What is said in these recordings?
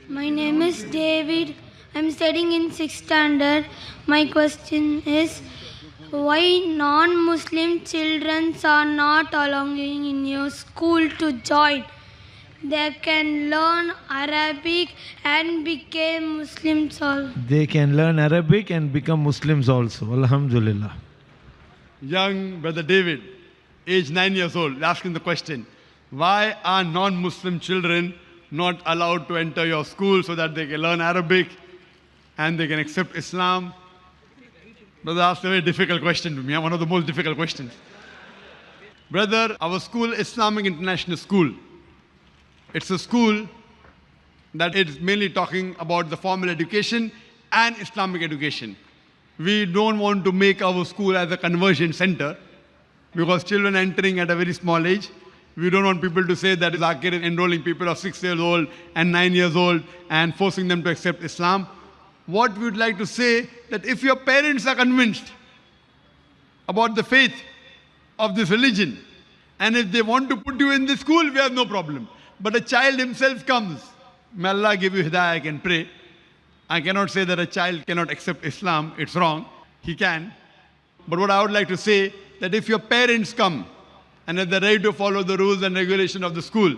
My name is David. I'm studying in 6th standard. My question is, why non-Muslim children are not allowing in your school to join? They can learn Arabic and become Muslims also. They can learn Arabic and become Muslims also. Alhamdulillah. Young brother David, age 9 years old, asking the question, why are non-Muslim children not allowed to enter your school so that they can learn Arabic and they can accept Islam? Brother asked a very difficult question to me, one of the most difficult questions. Brother, our school, Islamic International School, it's a school that is mainly talking about the formal education and Islamic education. We don't want to make our school as a conversion center because children entering at a very small age, we don't want people to say that Zakir is enrolling people of 6 years old and 9 years old and forcing them to accept Islam. What we would like to say that if your parents are convinced about the faith of this religion and if they want to put you in this school, we have no problem. But a child himself comes, may Allah give you hidayah, I can pray. I cannot say that a child cannot accept Islam, it's wrong, he can. But what I would like to say, that if your parents come and if they're ready to follow the rules and regulations of the school,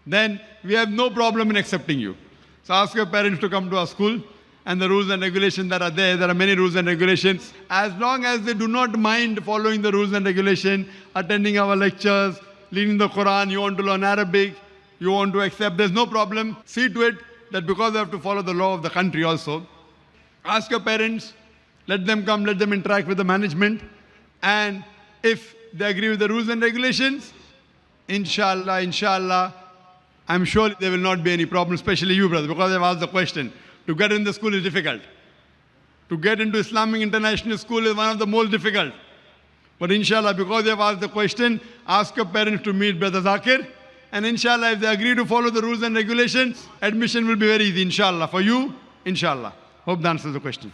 then we have no problem in accepting you. So ask your parents to come to our school and the rules and regulations that are there are many rules and regulations. As long as they do not mind following the rules and regulations, attending our lectures, reading the Quran, you want to learn Arabic, you want to accept, there's no problem. See to it that because they have to follow the law of the country also. Ask your parents, let them come, let them interact with the management, and if they agree with the rules and regulations, inshallah, I'm sure there will not be any problem, especially you, brother, because I've asked the question. To get in the school is difficult. To get into Islamic International School is one of the most difficult. But inshallah, because they've asked the question, ask your parents to meet Brother Zakir. And inshallah, if they agree to follow the rules and regulations, admission will be very easy, inshallah. For you, inshallah. Hope that answers the question.